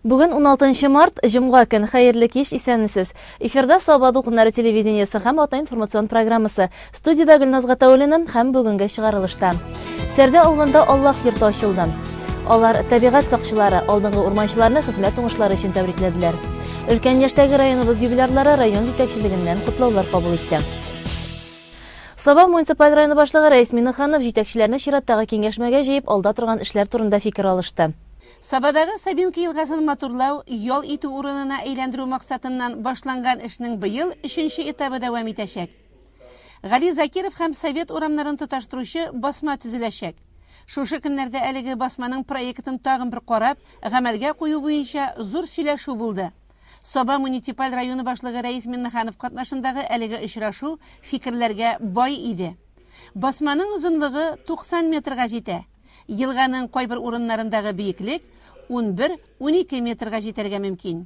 Бүген 16 март, Җомга көн, хәерле кич, исәнмесез. Эфирда Сабаду куннары телевидениесе һәм ата информацион программасы. Студияда Гөлназ Гатауллина һәм бүгенге чыгарылышта. Сәрдә авылында Аллах йорты ачылды. Алар табигать сакчылары, алдынгы урманчыларны хезмәт уңышлары өчен тәбрикләделәр. Өлкән яшьтәге районыбыз юбилярлары район җитәкчелегеннән котлаулар кабул итте. Саба муниципаль районы башлыгы Рәис Миннеханов җитәкчеләрне чираттагы киңәшмәгә җыеп, алда торган эшләр турында фикер алышты. Сабадагы Сабинка елгасын матурлау, ял итү урынына әйләндерү максатыннан башланган эшнең быел 3нче этабы дәвам итәчәк. Гали Закиров һәм Совет урамнарын тоташтыручы басма төзеләчәк. Шушы көннәрдә әлеге басманың проектын тагын бер карап, гамәлгә кую буенча зур сөйләшү булды. Саба муниципаль районы башлыгы Рәис Миннеханов катнашындагы әлеге очрашу фикерләргә бай иде. Басманың озынлыгы 90 метрга җитә. Елганың кайбер урыннарындагы биеклек 11-12 метрга җитәргә мөмкин.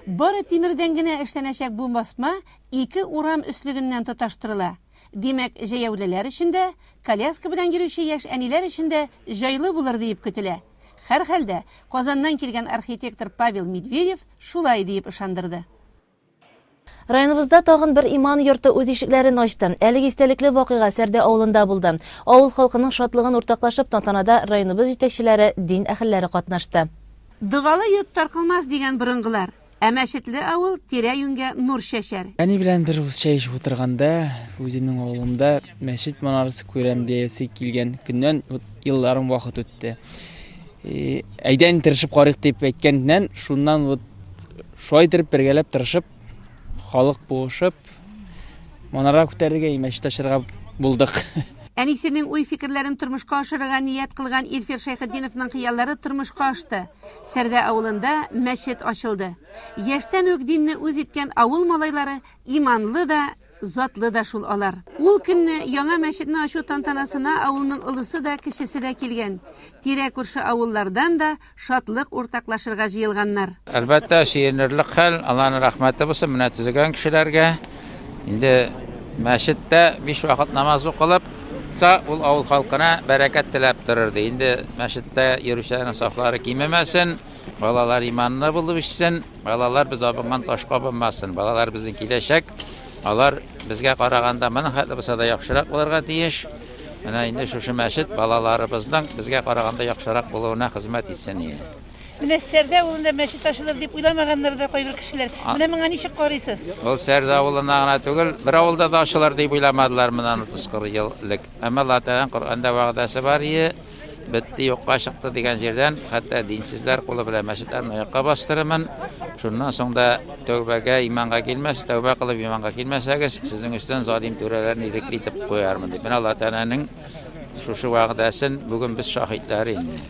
Бары тимердән генә эшләнәчәк бу басма 2 урам өслегеннән тоташтырыла. Димәк, җәяүлеләр өчен дә, коляска белән йөрүче яшь әниләр өчен дә җайлы булыр дип көтелә. Һәрхәлдә, Казаннан килгән архитектор Павел Медведев шулай дип ышандырды. Районыбызда тагын бер иман йорты үз ишекләрен ачты. Әлеге истәлекле вакыйга Сәрдә авылында булды. Авыл халкының шатлыгын уртаклашып, тантанада районыбыз җитәкчеләре, дин әһелләре катнашты. Догалы йорт таркалмас дигән борынгылар. Ә мәчетле авыл тирә-юньгә нур чәчәр. Әни белән бер чәй эчеп утырганда, үземнең авылымда мәчет манарасы күрәм диясе килгән көннән елларым вакыт үтте. Әйдән тырышып карыйк дип әйткәннән, шуннан шулай итеп бергәләп тырышып, халык булышып, манара күтәрергә, мәчет ачарга булдык. Әнисенең уй-фикерләрен тормышка ашырырга ният кылган Илфир Шәйхетдиновның хыяллары тормышка ашты. Сәрдә авылында мәчет ачылды. Яшьтән үк динне үз иткән авыл малайлары иманлы да, затлы да шул алар. Ул көнне яңа мәчетне ачу тантанасына авылның олысы да, кешесе дә килгән. Тирә-күрше авыллардан да шатлык уртаклашырга җыелганнар. Әлбәттә, сөенерлек хәл, Аллаһның рәхмәте булсын менә төзегән кешеләргә. Инде мәчеттә 5 вакыт намаз укылып, ул авыл халкына бәрәкәт теләп торырды. Инде мәчеттә йөрүчеләрнең сафлары кимемәсен, балалар иманлы булып үссен, балалар без абынган ташка булмасын, балалар безнең киләчәк. Алар безгә караганда моның хәтле булса да яхшырак булырга тиеш. Менә инде шушы мәчет балаларыбызның безгә караганда яхшырак булуына хезмәт итсен иде. Менә Сәрдә авылында мәчет ачылыр дип уйламаганнар да кайбер кешеләр. Менә моңа ничек карыйсыз? Ул Сәрдә авылына гына түгел, бер авылда да ачылыр дип уйламадылар моннан 30-40 еллык. Әмма Аллаһ Тәгаләнең Коръәндә вәгъдәсе бар иде. Бетти юкка чыкты дигән җирдән, хәтта динсезләр кулы белән мәчетләрне аякка бастырымын. Шуннан соң да тәүбәгә, иманга килмәс, тәүбә кылып иманга килмәсәгез, сезнең өстән залим түрәләрне ирекле итеп куярмын дип. Менә Аллаһ Тәгаләнең шушы вәгъдәсен бүген без шаһитләре инде.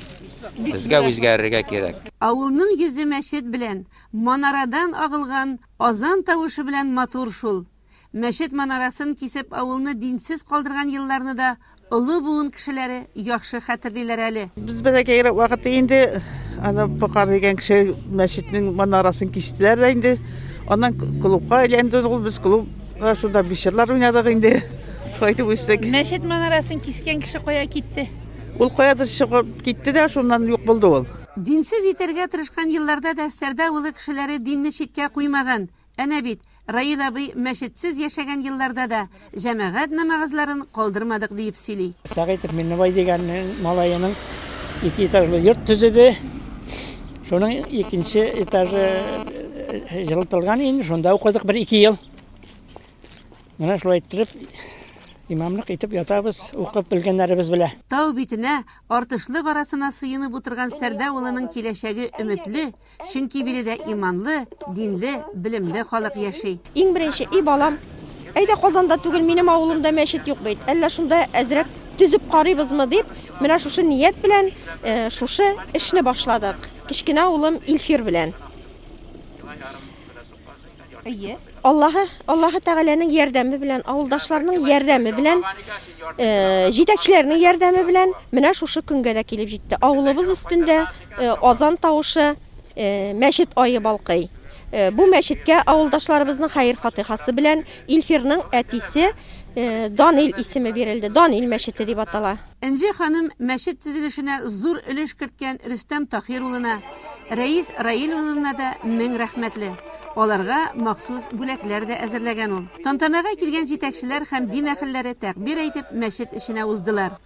Безгә үзгәрергә кирәк. Авылның йөзе мәчет белән, манарадан агылган азан тавышы белән матур шул. Мәчет манарасын кисеп авылны динсез калдырган елларны да олы буын кешеләре яхшы хәтерлиләр әле. Biz бәләкәй вакытта инде ана Покар дигән кеше мәчетнең манарасын кистеләр дә инде. Аннан клубка әйләнде ул, без клубта шунда бишерлар уйнадык инде. Шулай итеп үстек. Мәчет манарасын кискән кеше кая китте? Ул каядыр чыгып китте дә шуннан юк булды ул. Динсез итәргә тырышкан елларда да Сәрдә авылы кешеләре динне читкә куймаган. Әнә бит, Раил абый мәчетсез яшәгән елларда да җәмәгать намазларын калдырмадык дип сөйли. Сәгыйтов Миннебай дигән малайының 2 этажлы йорт төзеде. Шуның 2нче этажы җылытылган инде, шунда укыдык 1-2 ел. Менә шулай итеп имамлык итеп ятабыз, укып белгәннәребез белә. Тау битенә, артышлык арасына сыенып утырган Сәрдә авылының киләчәге өметле, чөнки биредә иманлы, динле, белемле халык яши. Иң беренче, балам, әйдә Казанда түгел, минем авылымда мәчет юк бит. Әллә шунда әзрәк төзеп карыйбызмы дип, менә шушы ният белән шушы эшне башладык. Кичкенә улым Илфир белән. Аллаһы Тәгаләнең ярдәме белән, авылдашларның ярдәме белән, җитәкчеләрнең ярдәме белән менә шушы көнгә дә килеп җитте. Авылыбыз өстендә азан тавышы, мәчет айы балкый. Бу мәчеткә авылдашларыбызның хәйр фатихасы белән Илфирның әтисе Данил исеме бирелде. Данил мәчете дип атала. Энҗе ханым мәчет төзелешенә зур өлеш керткән Рөстәм Таһир улына, Рәис Раиловна да мең рәхмәтле. Аларга махсус бүләкләр дә әзерләгән ул. Тантанага килгән җитәкчеләр һәм дин әһелләре тәкбир әйтеп мәчет эшенә уздылар.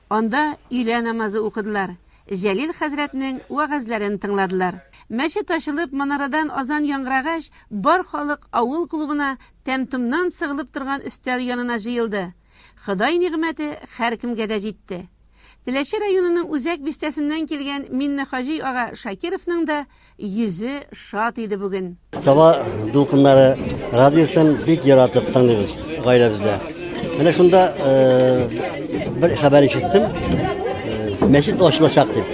Анда өйлә намазы укыдылар. Җәлил хәзрәтнең вәгазьләрен тыңладылар. Мәчет ачылып, манарадан азан яңгырагач, бар халык авыл клубына тәмтумнан сыгылып торган өстәл янына җыелды. Ходай нигъмәте һәркемгә дә җитте. Теләче районының Үзәк бистәсеннән килгән Миннехаҗи ага Шакировның да йөзе шат иде бүген. Саба дулкыннары радиосын бик яратып тыңлыйбыз гаиләбездә. Менә шунда бер хәбәр ишеттем. Мәчет ачылачак дип.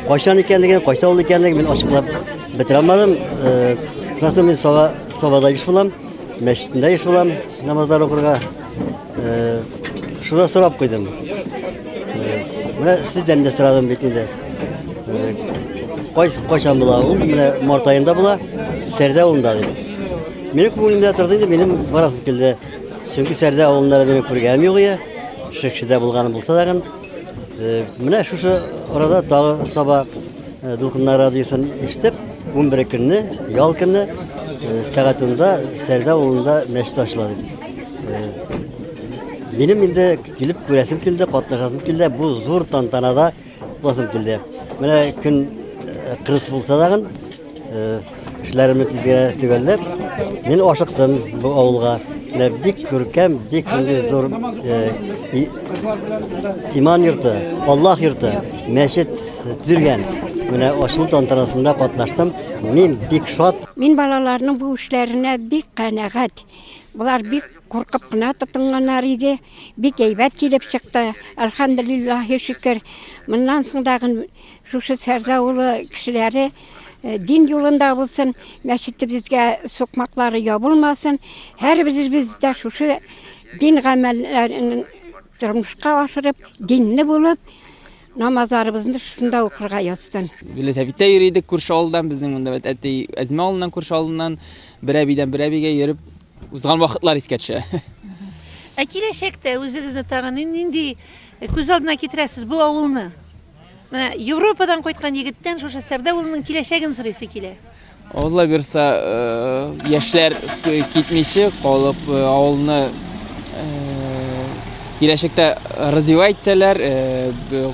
Кайчан икәнлеген, кайсы авыл икәнлеген мин ачыклап бетерә алмадым. Шуннан мин Сабада еш булам, мәчеттә еш булам, намазлар укырга. Шуны сорап куйдым. Менә сездән дә сорадым бит инде. Кайчан була ул? Менә март айында була, Сәрдә авылында дип. Минем күңелемдә торды инде, минем барасым килде. Чөнки Сәрдә авылында минем күргәнем юк иде. Шикшидә булганым булса да, менә шушы арада тагы Саба дулкыннар радиосын ишетеп, 11 көнне, ял көнне сәгатендә Сәрдә авылында мәчет ачыла дип. Минем инде килеп күрәсем килде, катнашасым килде, бу зур тантанада буласым килде. Менә көн кырыс булса да, эшләремне төгәлләп, мин ашыктым бу авылга. Менә бик күркәм, бик зур иман йорты, Аллаһ йорты, мәчет төзелгән. Менә ачылу тантанасында катнаштым. Мин бик шат. Мин балаларның бу эшләренә бик канәгать. Булар бик куркып кына тотынганнар иде. Бик әйбәт килеп чыкты. Әлхәмдүлиллаһи шөкер. Моннан соң дагы шушы Сәрдә авылы кешеләре дин юлында булсын, мәчетебезгә сукмаклары ябылмасын. Һәрберебез дә шушы дин гамәлләрен тормышка ашырып, динне булып, намазларыбызны шунда укырга язсын. Биле Сәбиттә йөридек күрше авылдан, безнең монда әти Әзмә авылыннан күрше авылыннан бер әбидән бер әбигә йөреп узган вакытлар искә төшә. Киләчәктә үзегезне тагын нинди күз алдына китерәсез бу авылны? Менә Европадан кайткан егеттән шушы Сәрдә авылының киләчәген сорыйсы килә. Алла бирсә, яшьләр китмичә калып авылны киләчәктә развивать итсәләр,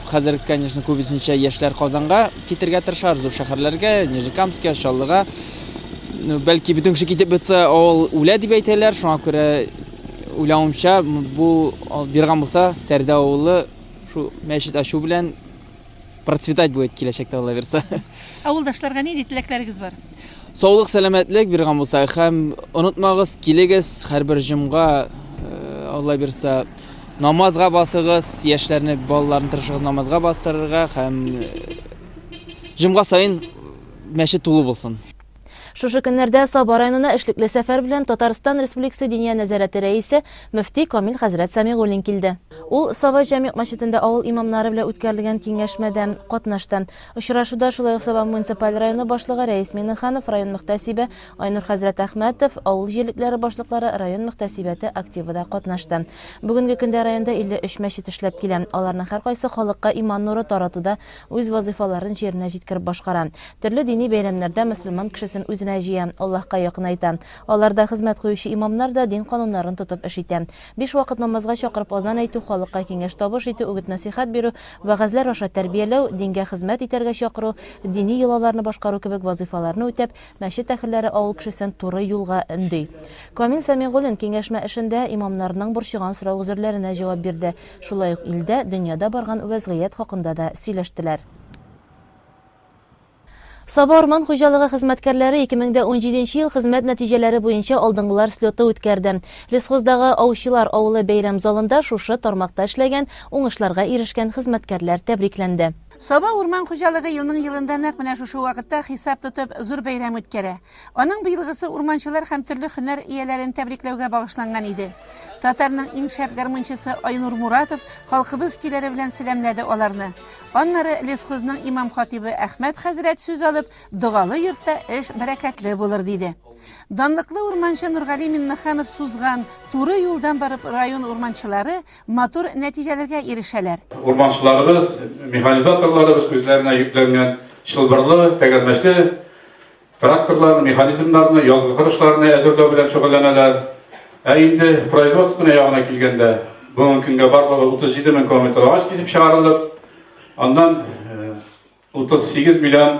хәзер, конечно, күбесенчә яшьләр Казанга китергә тырышар, зур шәһәрләргә, Нижнекамскә, Чаллыга. Бәлки бөтен кеше китеп бетсә, авыл үлә дип әйтәләр. Шуңа күрә уйлавымча, бу биргән булса, Сәрдә авылы шу мәчет ачу белән процветать будет киләчәктә, Алла бирсә. Авылдашларга нинди теләкләрегез бар? Саулык, сәламәтлек биргән булса, һәм онытмагыз, килегез һәрбер җомга, Алла бирсә, намазга басыгыз, яшьләрне, балаларны тырышыгыз намазга бастырырга һәм җомга сайын мәчет тулы булсын. Шушы көннәрдә Саба районына эшлекле сәфәр белән Татарстан Республикасы Диния нәзарәте рәисе мөфти Камил хәзрәт Самигуллин килде. Ул Саба җәмигъ мәчетендә авыл имамнары белән үткәрелгән киңәшмәдән катнашты. Очрашуда шулай ук Саба муниципаль районы башлыгы Рәис Миннеханов, район мөхтәсибе Айнур хәзрәт Әхмәтов, авыл җирлекләре башлыклары, район мөхтәсибәте активында катнашты. Бүгенге көндә районда 53 мәчет эшләп килә. Аларның һәркайсы халыкка иман нуры таратуда үз вазифаларын җиренә җиткереп башкара. Төрле дини бәйрәмнәрдә мөселман кешесен үзенә җыя, Аллаһка якынайта. Аларда хезмәт куючы имамнар да дин кануннарын тотып эш итә. 5 вакыт намазга чакырып азан әйтү, халыкка киңәш табыш итү, үгет-насихат бирү, вәгазьләр аша тәрбияләү, дингә хезмәт итәргә чакыру, дини йолаларны башкару кебек вазифаларны үтәп, мәчет әһелләре авыл кешесен туры юлга өнди. Камил Самигуллин киңәшмә эшендә имамнарның борчыган сорау үзерләренә җавап бирде. Шулай ук илдә, дөньяда барган вәзгыять хакында да сөйләштеләр. Саба орман хуҗалыгы хезмәткәрләре 2017 ел хезмәт нәтиҗәләре буенча алдынгылар слеты үткәрде. Лесхоздагы аучылар авылы бәйрәм залында шушы тармакта эшләгән, уңышларга ирешкән хезмәткәрләр тәбрикләнде. Саба урман хуҗалыгы елның елында нәкъ менә шушы вакытта хисап тотып зур бәйрәм үткәрә. Аның быелгысы урманчылар һәм төрле һөнәр ияләрен тәбрикләүгә багышланган иде. Татарның иң шәп гармунчысы Айнур Муратов халкыбыз киләре белән сәламләде аларны. Аннары лесхозның имам хатибы Әхмәт хәзрәт сүз алып, догалы йортта эш бәрәкәтле булыр диде. Данлыклы урманчы Нургали Миннаханов сузган туры юлдан барып район урманчылары матур нәтиҗәләргә ирешәләр. Урманчыларыбыз, механизаторларыбыз үзләренә йөкләнгән чылбырлы, тәгәрмәчле тракторларны, механизмнарны, язгы кырышларны әзерләү белән шөгыльләнәләр. Инде производство ягына килгәндә, бүгенге көнгә барлыгы 37 мең километр агач кисеп чыгарылып, андан 38 миллион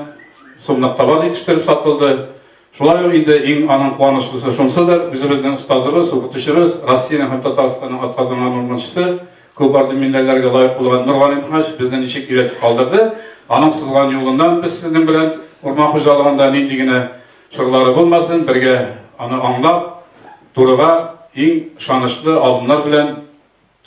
сумлык табан итештереп сатылды. Шулай ук инде иң аның куанычлысы шунсыдыр, үзебезнең остазыбыз, укытучыбыз, Россиянең һәм Татарстанның атказанган урманчысы, күп арды милләтләргә лаек булган Нургали Мөхәммәтов безне ничек өйрәтеп калдырды. Аның сызган юлыннан без сезнең белән урман хуҗалыгында нинди генә чорлары булмасын, бергә аны аңлап, турыга иң шанычлы алдыннар белән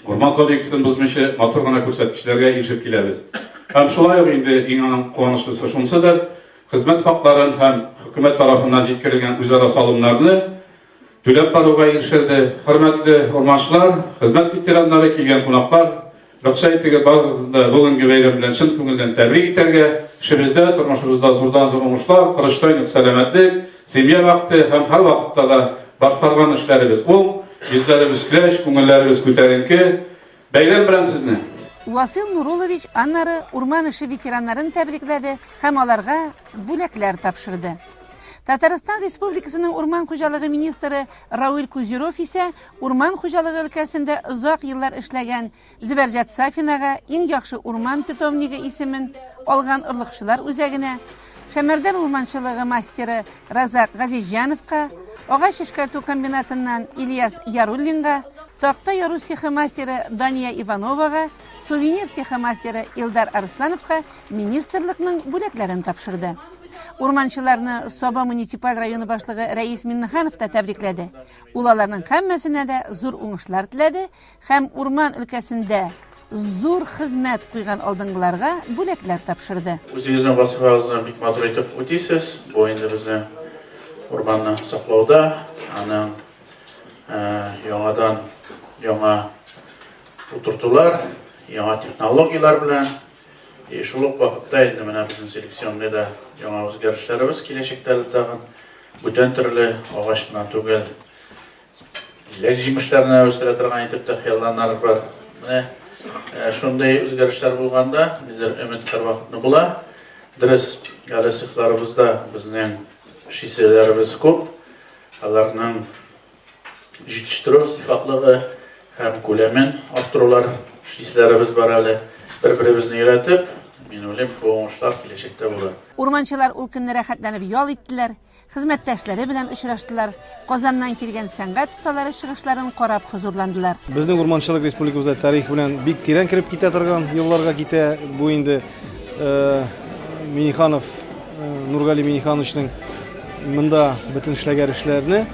урман кодексын бозмыйча матур гына күрсәткечләргә ирешеп киләбез. Һәм шулай ук инде иң аның куанычлысы шунсыдыр, хезмәт хакларын һәм хөкүмәт тарафыннан җиткерелгән үзара салымнарны түләп баруга ирешелде. Хөрмәтле урманчылар, хезмәт ветераннары, килгән кунаклар, рөхсәт итегез, барыгызны бүгенге бәйрәм белән чын күңелдән тәбрик итәргә. Эшебездә, тормышыбызда зурдан-зур уңышлар, кырыштан сәламәтлек, семья вакыты һәм һәр вакытта да башкарган эшләребез ул, йөзләребез көләч, күңелләребез күтәренке. Бәйрәм белән сезне. Васил Нурулович аннары урман эше ветераннарын тәбрикләде һәм аларга бүләкләр тапшырды. Татарстан Республикасының урман хуҗалыгы министры Рауль Кузиров исә урман хуҗалыгы өлкәсендә озак еллар эшләгән Зөбәрҗәт Сафинага иң яхшы урман питомнигы исемен алган орлыкчылар үзәгенә, Шәмәрдән урманчылыгы мастеры Разак Газизҗановка, агач эшкәртү комбинатыннан Ильяс Яруллинга, такта яру цехы мастеры Дания Ивановага, сувенир цехы мастеры Илдар Арслановка министрлыкның бүләкләрен тапшырды. Урманчыларны Саба муниципаль районы башлыгы Рәис Миннаханов та тәбрикләде. Ул аларның һәммәсенә дә зур уңышлар теләде һәм урман өлкәсендә зур хезмәт куйган алдынгыларга бүләкләр тапшырды. Үзегезнең вазифагызны бик матур итеп үтисез. Бу инде безнең урманны саклауда, аның яңадан яңа утыртулар, яңа технологиялар белән шул ук вакытта инде менә безнең селекционда да яңа үзгәрешләребез киләчәктә тагын бүтән төрле агачны түгел, җимешләрне үстерә торган итеп тә хыялланар бар. Менә шундай үзгәрешләр булганда, нидер өмет вакытны була. Дөрес, әле цехларыбызда безнең шиселәребез күп. Аларның җитештерү сыйфатлыгы һәм күләмен арттырулар шиселәребез бар әле. Бер-беребезне өйрәтеп, мин уйлыйм, бу уңышлар киләчәктә булыр. Урманчылар ул көнне рәхәтләнеп ял иттеләр, хезмәттәшләре белән очраштылар, Казаннан килгән сәнгать осталары чыгышларын карап хозурландылар. Безнең урманчылык республикабызда тарих белән бик тирән кирип китә торган елларга китә. Бу инде Минниханов, Нургали Миннихановичның монда бөтен эшләгән эшләрне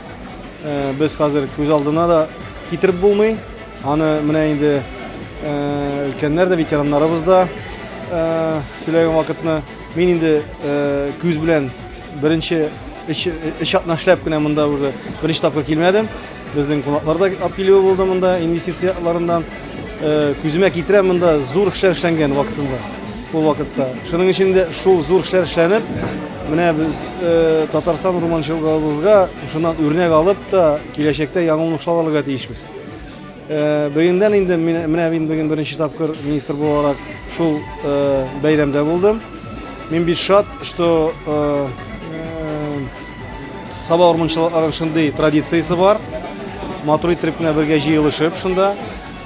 без хәзер күз алдына да китереп булмый. Аны менә инде өлкәннәр дә, ветераннарыбыз да сөйләгән вакытны мин инде күз белән беренче эш атнашлап кына монда уже беренче тапкыр килмәдем. Безнең кунаклар да алып килүе булды монда, инвестицияларыннан күземә китерәм, монда зур эшләр эшләнгән вакытында. Бу вакытта. Шуның өчен дә шул зур эшләр эшләнеп, менә без Татарстан урманчылыгыбызга шуннан үрнәк алып та киләчәктә яңа уңышлар алырга тиешбез. Бүгендән инде менә мин бүген беренче тапкыр министр буларак шул бәйрәмдә булдым. Мин бик шат, что Саба урманчылыкларының шундый традициясе бар. Матур итеп кенә бергә җыелышып шунда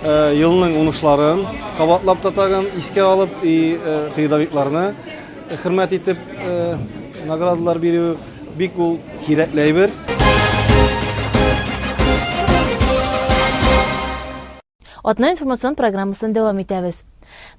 елның уңышларын кабатлап татаган, искә алып и передовикларны хөрмәт итеп наградалар бирү бик ул кирәкле әйбер. Атна информацион программасын дәвам итәбез.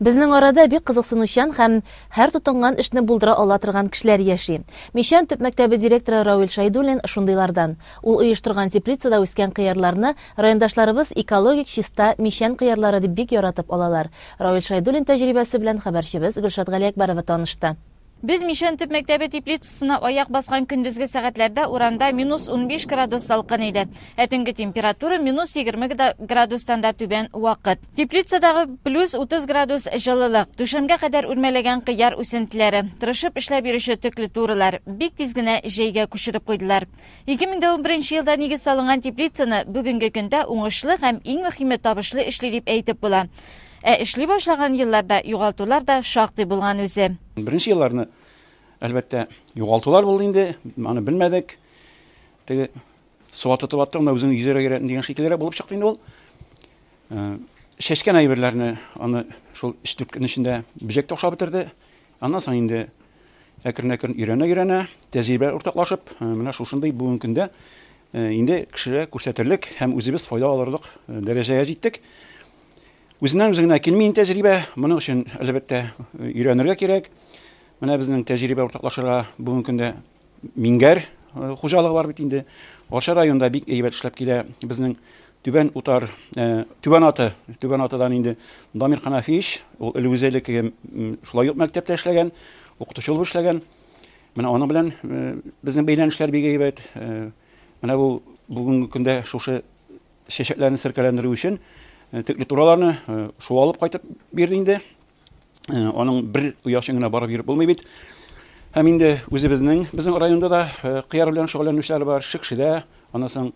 Безнең арада бик кызыксынучан һәм һәр тотынган эшне булдыра ала торган кешеләр яши. Мишән төп мәктәбе директоры Равил Шайдуллин шундыйлардан. Ул оештырган теплицада үскән кыярларны райондашларыбыз экологик чиста Мишән кыярлары дип бик яратып алалар. Равил Шайдуллин тәҗрибәсе белән хәбәрчебез Гөлшат Галиәкбәрова танышты. Biz Мишен төп мәктәбе теплицасына аяк баскан көндезге сәгатьләрдә урамда -15 градус салкын иде. Төнге температура -20 градустан да түбән вакыт. Теплицадагы +30 градус җылылык, түшәмгә кадәр үрмәләгән кыяр үсентеләре, тырышып эшләп йөрүче теклетуралар бик тиз генә җәйгә күчереп куйдылар. 2011 елда нигез салынган теплицаны бүгенге көндә уңышлы һәм иң мөһиме табышлы эшли дип әйтеп була. Эшли башлаган елларда югалтулар да шактый булган үзе. Беренче елларны әлбәттә югалтулар булды инде, аны белмәдек. Теге суга тотып аттыгында үзең йөзәргә кирәк дигән шикелләр булып чыкты инде ул. Шәшкән әйберләрне аны шул 3-4 көн эчендә бөҗәккә охшап бетерде. Аннан соң инде әкрен-әкрен өйрәнә, тәҗрибә уртаклашып, менә шушындый бүгенге көндә инде кешегә күрсәтерлек һәм үзебез файда алырлык дәрәҗәгә җиттек. Үзеннән үзеңә килми тәҗрибә, моның өчен әлбәттә өйрәнергә кирәк. Менә безнең тәҗрибә уртаклашырга бүгенге көндә Мингәр хуҗалыгы бар бит инде. Аша районында бик әйбәт эшләп килә. Безнең Түбән Утар, Түбән Атадан инде Дамир Ханафич, ул өлгүзәлеккә шулай ук мәктәптә эшләгән, укытучы булып эшләгән. Менә аның белән безнең бәйләнешләр бик әйбәт. Менә бу бүгенге көндә шушы чәчәкләрне сөркәләндерү өчен теклетураларны шул алып кайтып бирде инде. Аның бер уяшын гына барып йөреп булмый бит. Һәм инде безнең районда да кыяр белән шөгыльләнүчеләр бар, Шикшидә, анасын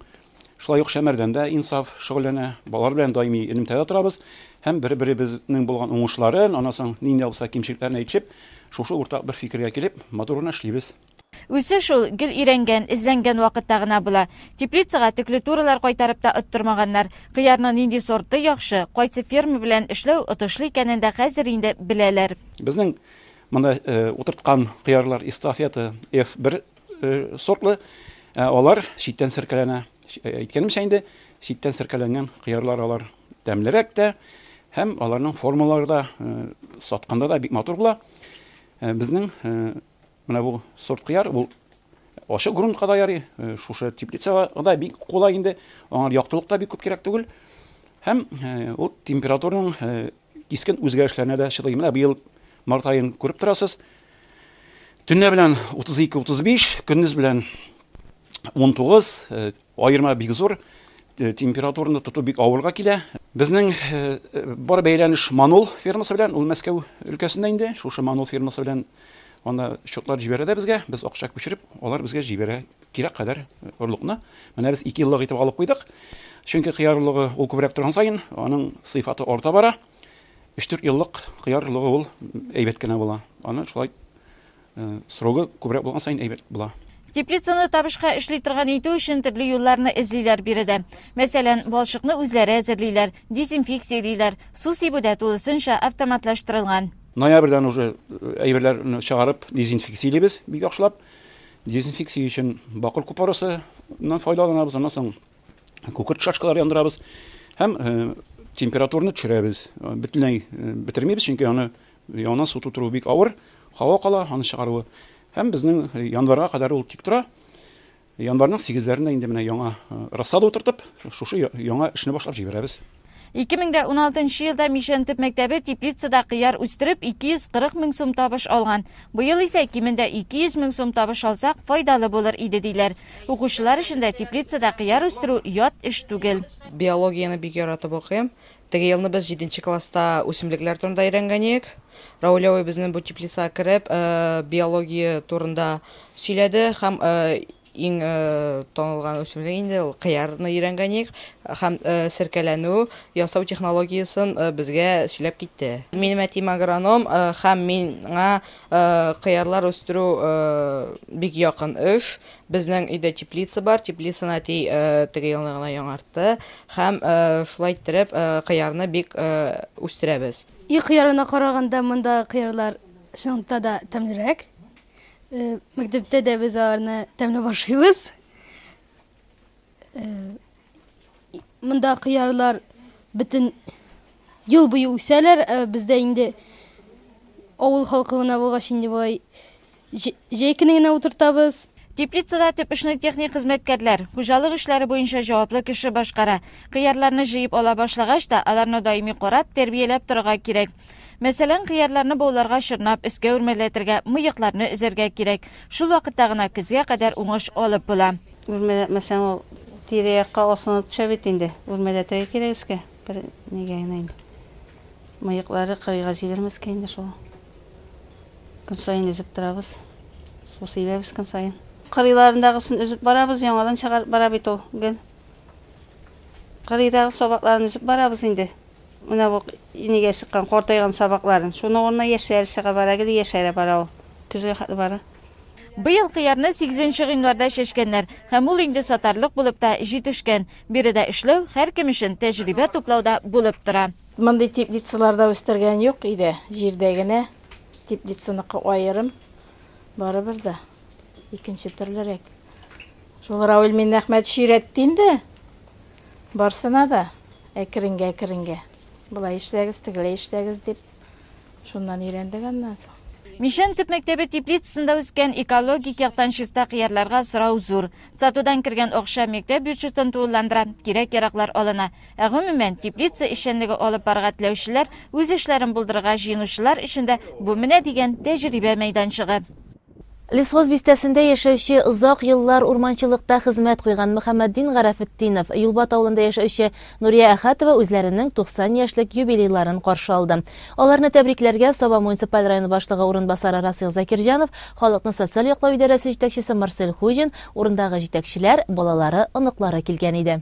шулай ук Шәмәрдәндә инсаф шөгыльләнә. Балалар белән даими элемтәдә торабыз һәм бер-беребезнең булган уңышларын, анасын нинди булса кимчелекләрне әйтеп, шушы уртак бер фикергә килеп, матурына эшлибез. Үзе шул гел ирәнгән, эзләнгән вакытта гына була. Теплицага теклетуралар кайтарып та оттырмаганнар. Кыярның нинди сорты яхшы, кайсы ферма белән эшләү отышлы икәнен дә хәзер инде беләләр. Безнең монда утырткан кыярлар эстафета F1 сортлы, алар читтән сөркәләнә. Әйткәнемчә инде, читтән сөркәләнгән кыярлар алар тәмлерәк тә һәм аларның формалары да сатканда да бик матур була. Безнең менә бу сорт кыяр, бу ачык грунтка да ярый, шушы теплицага да бик кулай инде, аңар яктылык та бик күп кирәк түгел. Һәм ул температураның кискен үзгәрешләренә дә чыдый. Менә быел март айын күреп торасыз. Төнлә белән 32-35, көндез белән 19, айырма бик зур, температураны тоту бик авырга килә. Безнең бар бәйләнеш Манул фермасы белән, ул Мәскәү өлкәсендә инде, шушы Манул фермасы белән анда счетлар җибәрә дә безгә, без акча күчереп, алар безгә җибәрә кирәк кадәр орлыкны. Менә без 2 еллык итеп алып куйдык. Чөнки кыярлыгы ул күбрәк торган саен, аның сыйфаты арта бара. 3-4 еллык кыярлыгы ул әйбәт кенә була. Аны шулай срогы күбрәк булган саен әйбәт була. Теплицаны табышка эшли торган итү өчен төрле юлларны эзлиләр биредә. Мәсәлән, балчыкны үзләре әзерлиләр, дезинфекциялиләр, су сибүдә тулысынча автоматлаштырылган. Ноябрьдән уже әйберләрне чыгарып дезинфекциялибез, бик яхшылап. Дезинфекция өчен бакыр купарысыннан файдаланабыз, аннан соң күкерт шашкалар яндырабыз һәм температураны төшерәбез. Бөтенләй битермибез, чөнки аны яннан су тутыру бик авыр, һава кала, аны чыгаруы. Һәм безнең январьга кадәр ул тик тора. Январьның 8-ләрендә инде менә яңа рассада утыртып, шушы яңа эшне башлап җибәрәбез. 2016 елда Мишен төп мәктәбе теплицада кыяр үстереп 240 мең сум табыш алган. Быел исә кимендә 200 мең сум табыш алсак, файдалы булыр иде диләр. Укучылар өчен дә теплицада кыяр үстерү ят эш түгел. Биологияны бик яратып укыйм. Теге елны без 7нче класста үсемлекләр турында өйрәнгәнек. Раулевой безнең бу теплицага кереп, биология турында сөйләде һәм иң танылган үсемлек инде ул кыярны өйрәнгәнек һәм сөркәләнү, ясау технологиясын безгә сөйләп китте. Минем әтим агроном һәм миңа кыярлар үстерү бик якын эш. Безнең өйдә теплица бар, теплицаны әти теге елны гына яңартты һәм шулай иттереп кыярны бик үстерәбез. Кыярына караганда монда кыярлар чынлыкта да тәмлерәк. Мәктәптә дә без аларны тәмләп башлыйбыз. Монда кыярлар бөтен ел буе үсәләр. Бездә инде авыл халкына булгач инде булай җәй көне генә утыртабыз. Теплицада төп эшне техник хезмәткәрләр, хуҗалык эшләре буенча җаваплы кеше башкара. Кыярларны җыеп ала башлагач та, аларны даими карап, тәрбияләп торырга кирәк. Мәсәлән, кыярларны бауларга шырнап, өскә үрмәләтергә, мыекларны өзәргә кирәк. Шул вакытта гына көзгә кадәр уңыш алып була. Үрмәләтмәсәң, ул тирәккә асынып төшә бит инде. Үрмәләтергә кирәк өскә. Бер нигә генә инде. Мыеклары кырыйга җибәрмәскә инде шул. Көн сайын өзеп торабыз. Су сибәбез көн сайын. Кырыйларындагысын өзеп барабыз, яңадан чыгарып бара бит ул. Кырыйдагы сабакларын өзеп барабыз инде. Менә бу инегә чыккан картайган сабакларын. Шуны орнына яшәр чыга бара, гыды яшәрә бара ул. Көзгә хәтле бара. Быел кыярны 8 гыйнварда чәчкәннәр. Һәм ул инде сатарлык булып та җитешкән. Биредә эшләү һәр кем өчен тәҗрибә туплауда булып тора. Мондый теплицаларда үстергән юк иде. Җирдә генә теплицаныкы аерым барыбер да. Икенче төрлерәк. Шул Равил Миннәхмәт ширетте инде. Барсына да әкрингә. Булай эшләгез, тегеләй эшләгез дип шуннан өйрәндек аннан соң. Мишән төп мәктәбе теплицасында үскән экологик яктан чиста кыярларга сорау зур. Сатудан кергән акча мәктәп бюджетын тулыландыра, кирәк-яраклар алына. Ә гомумән теплица эшчәнлеге алып барырга теләүчеләр, үз эшләрен булдырырга җыенучылар өчен дә бу менә дигән тәҗрибә мәйданчыгы. Лесхоз бистәсендә яшәүче озак еллар урманчылыкта хезмәт куйган Мөхәммәддин Гарафетдинов, Юлбат авылында яшәүче Нурия Әхәтова үзләренең 90 яшьлек юбилейларын каршы алды. Аларны тәбрикләргә Саба муниципаль районы башлыгы урынбасары Расих Закирҗанов, халыкны социаль яклау идарәсе җитәкчесе Марсель Хуҗин, урындагы җитәкчеләр, балалары, оныклары килгән иде.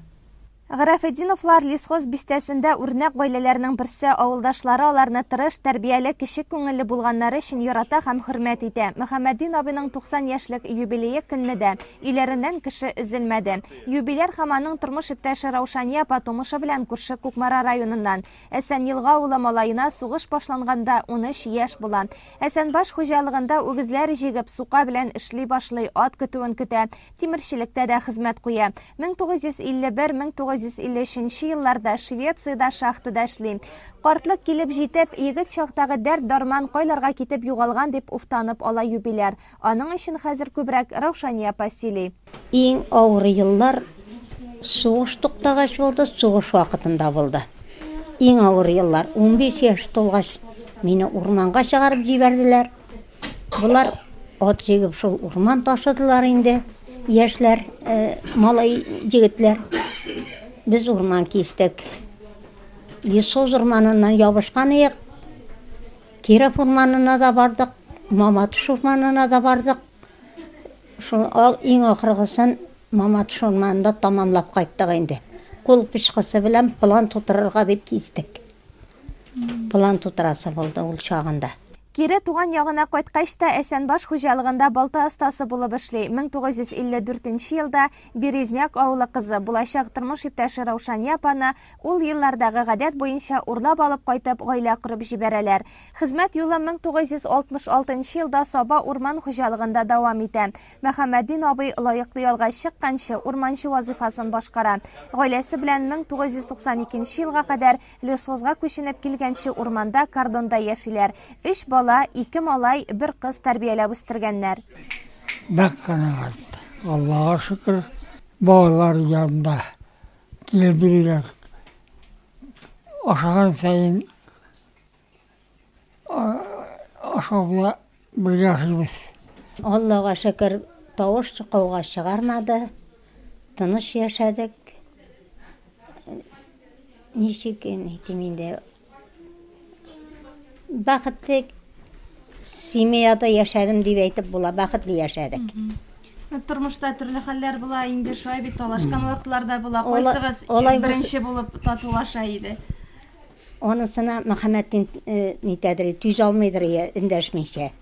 Гарафетдиновлар лесхоз бистәсендә үрнәк гаиләләрнең берсе, авылдашлары аларны тырыш, тәрбияле, кеше күңелле булганнары өчен ярата һәм хөрмәт итә. Мөхәммәддин абыйның 90 яшьлек юбилее көнне дә иләреннән кеше өзелмәде. Юбиляр һәм аның тормыш иптәше Раушания апа тумышы белән күрше Кукмара районыннан. Әсәнелга авылы малаена сугыш башланганда 13 яшь була. Әсәнбаш хуҗалыгында үгезләр җигеп, сука белән эшли башлый, ат көтүен көтә. Тимерчелектә дә хезмәт куя. 1951-1953 елларда Швециядә шахтада эшли. Картлык килеп җитеп, егет чактагы дәрт дарман кайларга китеп югалган дип уфтанып ала юбиляр. Аның өчен хәзер күбрәк Раушания апа сөйли. Иң авыр еллар сугыш туктагач булды, сугыш вакытында булды. Иң авыр еллар 15 яшь тулгач мине урманга чыгарып җибәрделәр. Булар ат җигеп шул урман ташыдылар инде. Яшьләр, малай җегетләр. Biz urman kestik. Лесхоз урманынан ябышкан ек. Киров урманына да бардык, Маматыш урманына да бардык. Шул иң ахыргысын Маматыш урманында тамамлап кайттык инде. Кул пычкысы белән план тутырырга дип кистек. План тутырасы булды ул чагында. Кире туган ягына кайткач та Әсәнбаш хуҗалыгында балта остасы булып эшли. 1954 елда Березняк авылы кызы булачак тормыш иптәше Раушания апаны ул еллардагы гадәт буенча урлап алып кайтып гаилә корып җибәрәләр. Хезмәт юлы 1966 елда Саба урман хуҗалыгында дәвам итә. Мөхәммәддин абый лаеклы ялга чыкканчы урманчы вазифасын башкара. Гаиләсе белән 1992 елга кадәр лесхозга күченеп килгәнче урманда кордонда яшиләр. 3 бала, 2 малай, 1 кыз тәрбияләп үстергәннәр. Бәк канагат. Аллаға шөкер, балалар янында килеп бирәләр. Ашаган сайын ашауга бер яшибез. Аллаға шөкер, тавыш чыккауга чыгармады. Тыныч яшәдек. Ничек әйтим инде? Бәхетле семьяда яшәдем дип әйтеп була, бәхетле яшәдек. Тормышта төрле хәлләр була, инде шулай бит талашкан вакытларда була. Кайсыгыз беренче булып татулаша иде? Онысына Мөхәммәддин нитәдер, түз алмыйдыр индәшмичә.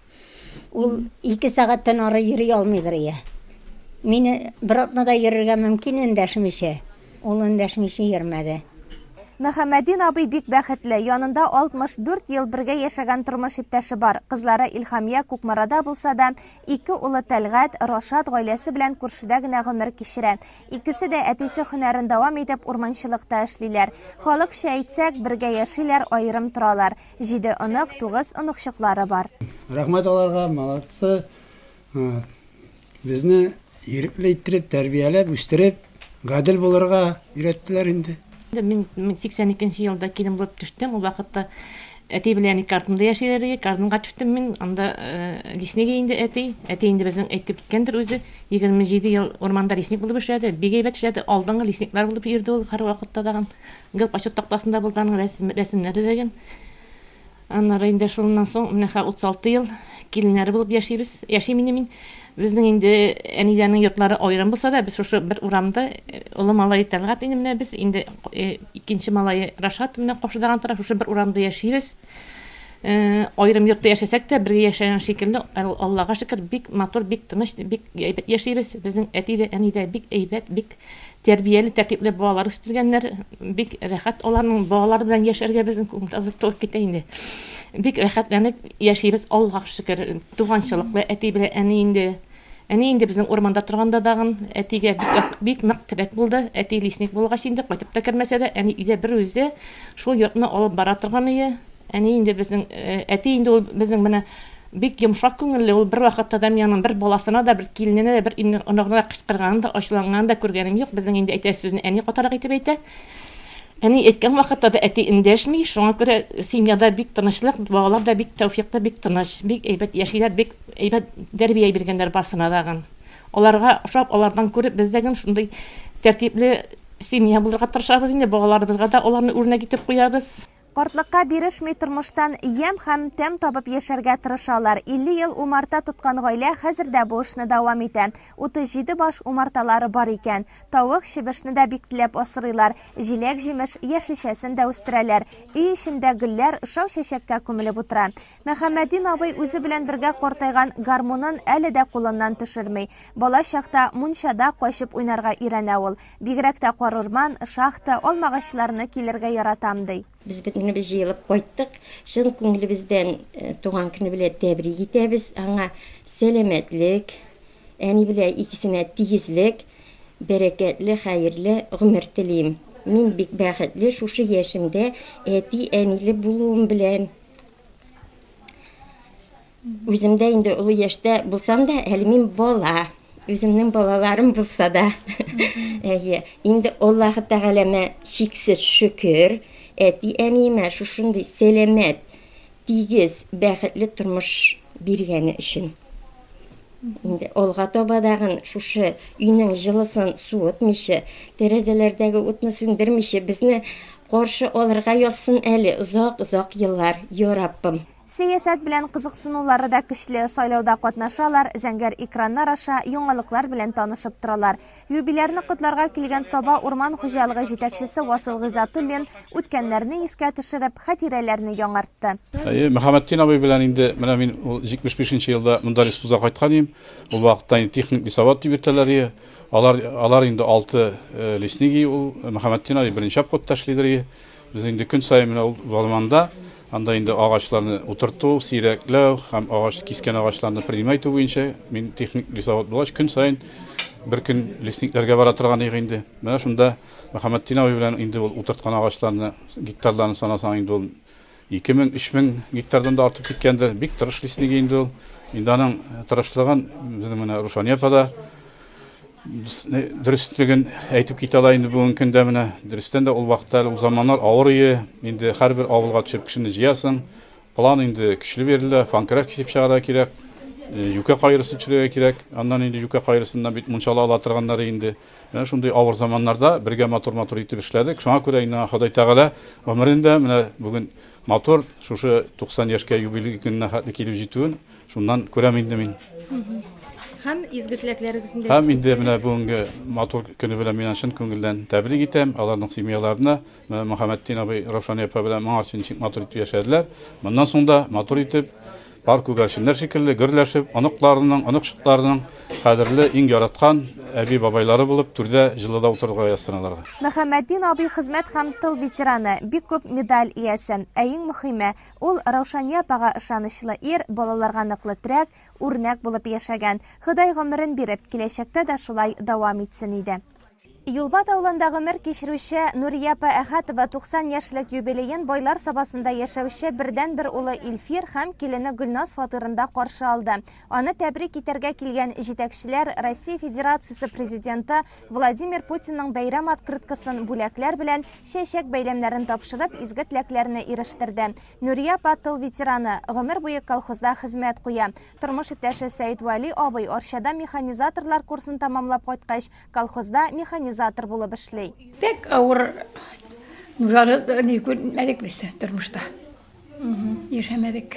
Ул 2 сәгатьтән ары йөри алмыйдыр. Мине бер атнада йөрергә мөмкин индәшмичә. Ул индәшмичә йөрмәде. Мөхәммәддин абый бик бәхетле. Янында 64 ел бергә яшәгән тормыш иптәше бар. Кызлары Илхамия Кукмарада булса да, 2 улы Тәлгат, Рашад гаиләсе белән күршедә генә гомер кичерә. Икесе дә әтисе һөнәрен дәвам итеп урманчылыкта эшлиләр. Халыкча әйтсәк, бергә яшиләр, аерым торалар. 7 онык, 9 оныкчыклары бар. Рәхмәт аларга, молодцы. Безне ирекле иттереп, тәрбияләп, үстереп, гадел булырга өйрәттеләр инде. Мен 82 елда килен булып төштем. Ул вакытта Әти белән ике артында яшиләр, картынга төштем мин, анда леснигә инде әти инде безнең әйтеп киткәндер үзе, 27 ел орманда лесник булып эшләде, бик әйбәт эшләде, алдынгы лесниклар булып йөрде ул һәр вакытта даган. Гел почет тактасында булган рәсемнәре дигән. Аннары инде шуннан соң менә 36 ел киленнәре булып яшибез. Яшим инде мин. Безнең инде әниләрнең йортлары аерым булса да, без шушы бер урамда олы малай Тәлгат инде менә без инде икенче малай Рашат менә кашыдаган тора, шушы бер урамда яшибез. Аерым йортта яшәсәк тә, бергә яшәгән шикелле, Аллага шөкер, бик матур, бик тыныч, бик әйбәт яшибез. Безнең әти дә, әни дә бик әйбәт, бик тәрбияле, тәртипле балалар үстергәннәр, бик рәхәт аларның балалары белән яшәргә безнең күңел турып китә инде. Бик рәхәтләнеп яшибез, Аллага шөкер. Туганчылыклы әти белән әни инде. Әни инде безнең урманда торганда дагын әтигә бик нык кирәк булды. Әти лесник булгач инде кайтып та кермәсә дә, әни өйдә бер үзе шул йортны алып бара торган иде. Әни инде безнең әти инде ул безнең менә бик йомшак күңелле, ул бер вакытта да минем бер баласына да, бер килененә дә, бер оногына кычкырган да, ачуланган да күргәнем юк. Безнең инде әйтә сүзне әни катарак итеп әйтә. Әни әйткән вакытта да әти эндәшми, шуңа күрә семьяда бик тынычлык, балалар да бик тәүфыйклы, бик тыныч, бик әйбәт яшиләр, бик әйбәт тәрбия биргәннәр барсына дагын. Аларга ошап, алардан күреп без дәген шундый тәртипле семья булырга тырышабыз инде, балаларыбызга да аларны үрнәк итеп куябыз. Картлыкка бирешми тормыштан ям һәм тәм табып яшәргә тырышалар. 50 ел умарта тоткан гаилә хәзердә бу эшне дәвам итә. 37 баш умарталары бар икән. Тавык, чебешне дә бик теләп асрыйлар. Җиләк, җимеш, яшелчәсен дә үстерәләр. Өй эчендә гөлләр шау-чәчәккә күмелеп утыра. Мөхәммәдин абый үзе белән бергә картайган гармунын әле дә кулыннан төшерми. Бала чакта мунчада кайшып уйнарга өйрәнә ул. Бигрәк тә карурман, шахта, алмагачларны килергә яратам ди. Biz bütün biz yılıp koyduk. Şın көңілімізден туған күні біле тәбрик етебіз. Аңа сәлеметлік, әні біле ikisine тигізлік, берекетлі, хайырлы ғұмыр тілейм. Мен бик бәхетлі шушы яшымда әти әнилі болуым білән. Өзімде енді ұлы яшта болсам да, әлі мен бала. Өзімнің балаларым болса да. Енді Аллахы тағалама шексіз шүкір. Әти әниме шушындай сәлемет, тигіз, бәхетлі тұрмыш бергені үшін. Енді олға тобадағын шушы үйнің жылысын суытмеші, тәрәзелердегі отны сөндірмеші, бізні қоршы оларға йосын әлі ұзақ еллар, Йораппым. Сәясәт белән кызыксынулары да көчле, сайлауда катнашалар, зәңгәр экраннар аша яңалыклар белән танышып торалар. Юбилярны котларга килгән Саба урман хуҗалыгы җитәкчесе Васил Гыйзатуллин үткәннәрне искә төшереп, хатирәләрне яңартты. Мөхәммәдин абый белән инде менә мин 75нче елда монда республика кайткан идем. Ул вакытта техник лесовод дип йөртәләр. Алар инде 6 лесники, ул Мөхәммәдин абый беренче обходта эшлидер. Без инде көн сайын менә ул валманда анда инде агачларны утырту, сирәкләү һәм агач кискән агачларны принимать итү буенча мин техник лесовод булгач көн сайын бер көн лесникләргә бара торган идем инде. Менә шунда Мөхәммәдин абый белән инде ул утырткан агачларны гектарларны санасаң инде ул 2000-3000 гектардан да артып киткәндер. Бик тырыш лесники инде ул. Инде аның тырышлыгын безнең менә Рушания апада дөрестлеген әйтеп китә ала инде бүгенге көндә менә. Дөрестән дә ул вакытта ул заманнар авыр иде. Инде һәрбер авылга төшеп кешене җыясың. План инде көчле бирелә, фанкраф кисеп чыгара кирәк. Юка кайрысы төшерергә кирәк. Аннан инде юка кайрысыннан бит мунчала ала торганнар инде. Менә шундый авыр заманнарда бергә матур итеп эшләдек. Шуңа күрә инде Ходай Тәгалә гомерендә менә бүген матур шушы 90 яшькә юбилей көненә хәтле килеп җитүен шуннан күрәм инде мин. Һәм изге теләкләрегезне дә. Һәм инде менә бүгенге матур көне белән мин шын күңелдән тәбрик итәм. Аларның семьяларына, Мөхәммәдин абый, Равшания апа белән моңа өчен матур итеп яшәделәр. Моннан соң да матур итеп бар күгәрченнәр шикелле гөрләшеп, аныкларының, аныкчыкларының кадерле иң яраткан әби бабайлары булып түрдә җылыда утырырга ясыналарга. Мөхәммәдин абый хезмәт һәм тыл ветераны, бик күп медаль иясе. Ә иң мөһиме, ул Раушания апага ышанычлы ир, балаларга ныклы терәк, үрнәк булып яшәгән. Ходай гомерен биреп, киләчәктә дә шулай дәвам итсен иде. Юлбат ауылында гомер кичерүче Нурия апа Әхәтова 90 яшьлек юбилейын байлар сабасында яшәүче бердән-бер улы Илфир һәм килене Гөлназ фатирында каршы алды. Аны тәбрик итәргә килгән җитәкчеләр Россия Федерациясе президенты Владимир Путинның бәйрәм открыткасын бүләкләр белән чәчәк бәйләмнәрен тапшырып, изге теләкләрне ирештерде. Нурия апа тыл ветераны, гомер буе колхозда хезмәт куя. Тормыш иптәше Сәйд Вали абый Арчада механизаторлар курсын тамамлап кайткач, колхозда механизатор булып эшли. Бек авыр нурары не күрмәдек без тормышта. Яшәмәдек.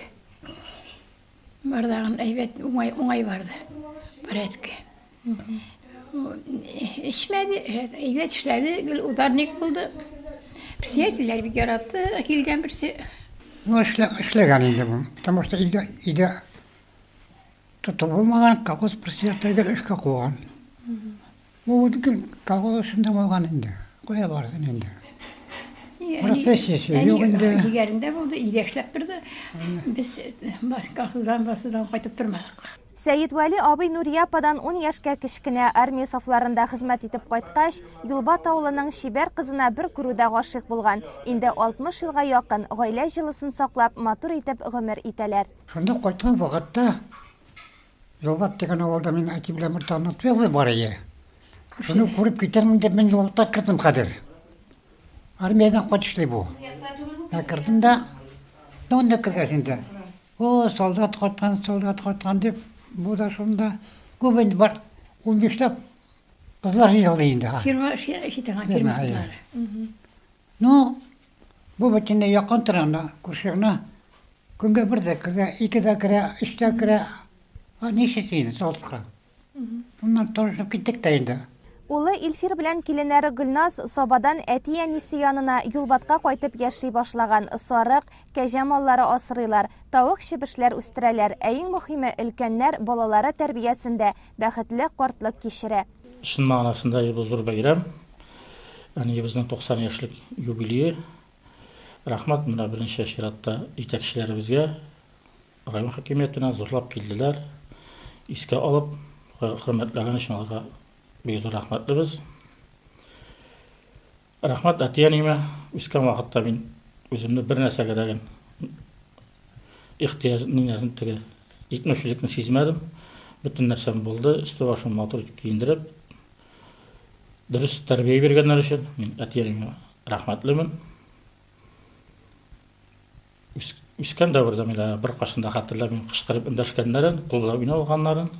Бардагын әйбәт уңай барды. Порядке. Эшмәде, әйбәт эшләде, ударник булды. Председательләр бик яратты, килгән берсе. Эшләгән инде бу, потому что иде тотып булмаган колхоз председатель эшкә куган. Бу колхоз эшендә булган инде. Кая бардын инде. Профессиясе юк инде. Дигәрендә булды, иде эшләп торды. Без колхоздан басудан кайтып тормадык. Сәйд Вали абый Нурия ападан 10 яшькә кечкенә армия сафларында хезмәт итеп кайткач, Юлбат авылының шибәр кызына бер күрүдә гашыйк булган. Инде 60 елга якын гаилә җылысын саклап, матур итеп гомер итәләр. Шунда кайткан вакытта Юлбат дигән авылда мин әти белән бер танытвы бар иде. Шуны күреп китермен дип мин Юлбатка кирдем хәзер. Армиядан кайтышлый бу. Кирдем да, донда киргән инде. О, солдат кайткан дип, бу да шунда күбен бар. 15 кызлар җыелды инде. 20 кызлар. Ну, бу бөтенләй якын торганда, күршегенә көнгә бер дә керә, 2 дә керә, 3 дә керә. Ничек солдатка. Уннан торышып киттек тә инде. Улы Илфир белән киленәре Гөлназ Сабадан әти-әнисе янына Юлбатка кайтып яши башлаган. Сарык, кәҗә маллары асрыйлар, тавык чебешләр үстерәләр. Иң мөһиме өлкәннәр балалары тәрбиясендә бәхетле картлык кичерә. Шын мәгънәсендә бу зур бәйрәм. Безнең 90 яшьлек юбилей. Рәхмәт менә беренче чиратта җитәкчеләребезгә, район хакимиятенә зурлап килделәр. Искә алып, хөрмәтләгән өчен аларга бик зур рәхмәтлебез. Рәхмәт әти-әниемә, үскән вакытта мин үземне бер нәрсәгә дә ихтыяҗын җитмешлекне сизмәдем. Бөтен нәрсәм булды, өсте-башым матур киендереп, дөрес тәрбия биргәннәр өчен мин әти-әниемә рәхмәтлемен. Үскән дәврдә мин бер кашында хәтерләмим, кычкырып эндәшкәннәрен, куллап уйнап алганнарын.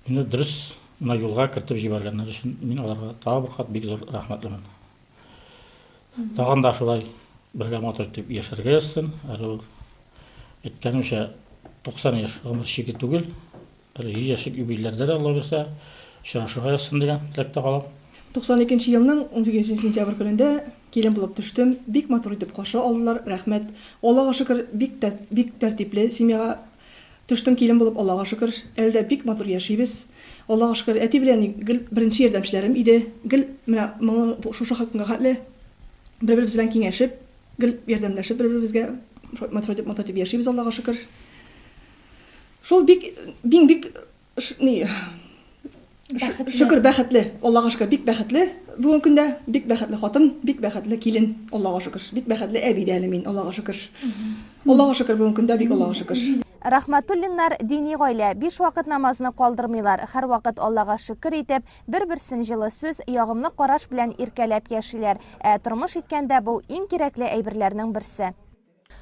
Мине дөрес юлга кертеп җибәргәннәр өчен мин аларга тагы бер кат бик зур рәхмәтлемен. Тагын да шулай бергә матур итеп яшәргә язсын. Әле әйткәнемчә 90 яшь гомер чиге түгел. 100 яшьлек юбилейләрдә дә Алла бирсә, очрашырга язсын дигән теләктә калам. 92 елның 18 сентябрь көнендә килен булып төштем. Бик матур итеп каршы алдылар. Рәхмәт. Аллага шөкер, бик тәртипле семьяга төштем килен булып, Аллага шөкер. Әлдә бик матур яшибез. Аллага шөкер. Әти белән беренче ярдәмчеләрем иде. Гел менә моңа шушы хакында хәтле бер-беребез белән киңәшеп, гел ярдәмләшеп бер-беребезгә матур итеп яшибез, Аллага шөкер. Шул бик шөкер бәхетле, Аллага шөкер, бик бәхетле. Бүгенге көндә бик бәхетле хатын, бик бәхетле килен, Аллага шөкер. Бик бәхетле әби дә әле мин, Аллага шөкер. Аллага шөкер, бүгенге көндә бик Аллага шөкер. Рәхмәтуллиннар дини гаилә 5 вакыт намазны калдырмыйлар. Һәр вакыт Аллага шөкер итеп, бер-берсен җылы сүз, ягымлы караш белән иркәләп яшиләр. Тормыш иткәндә бу иң кирәкле әйберләрнең берсе.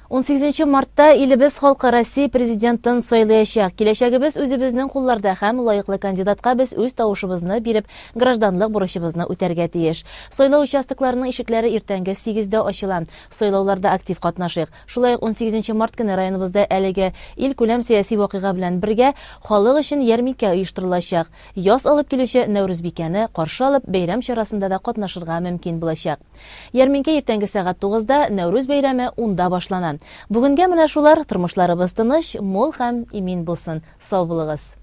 18 мартта илебез халкы Россия президентын сайлаячак. Киләчәгебез үзебезнең кулларда һәм лаеклы кандидатка без үз тавышыбызны биреп, гражданлык бурычыбызны үтәргә тиеш. Сайлау участокларының ишекләре иртәнге 8дә ачыла. Сайлауларда актив катнашыйк. Шулай 18 март көне районыбызда әлеге ил күләм сияси вакыйга белән бергә халык өчен ярминкә оештырылачак. Яз алып килүче Нәүрүзбикәне каршы алып, бәйрәм чарасында да катнашырга мөмкин булачак. Ярминкә иртәнге сәгать 9да, Нәүрүз бәйрәме 10да башлана. Бүгенгә менә шулар, тормышларыбыз тыныч, мул һәм имин булсын. Сау булыгыз.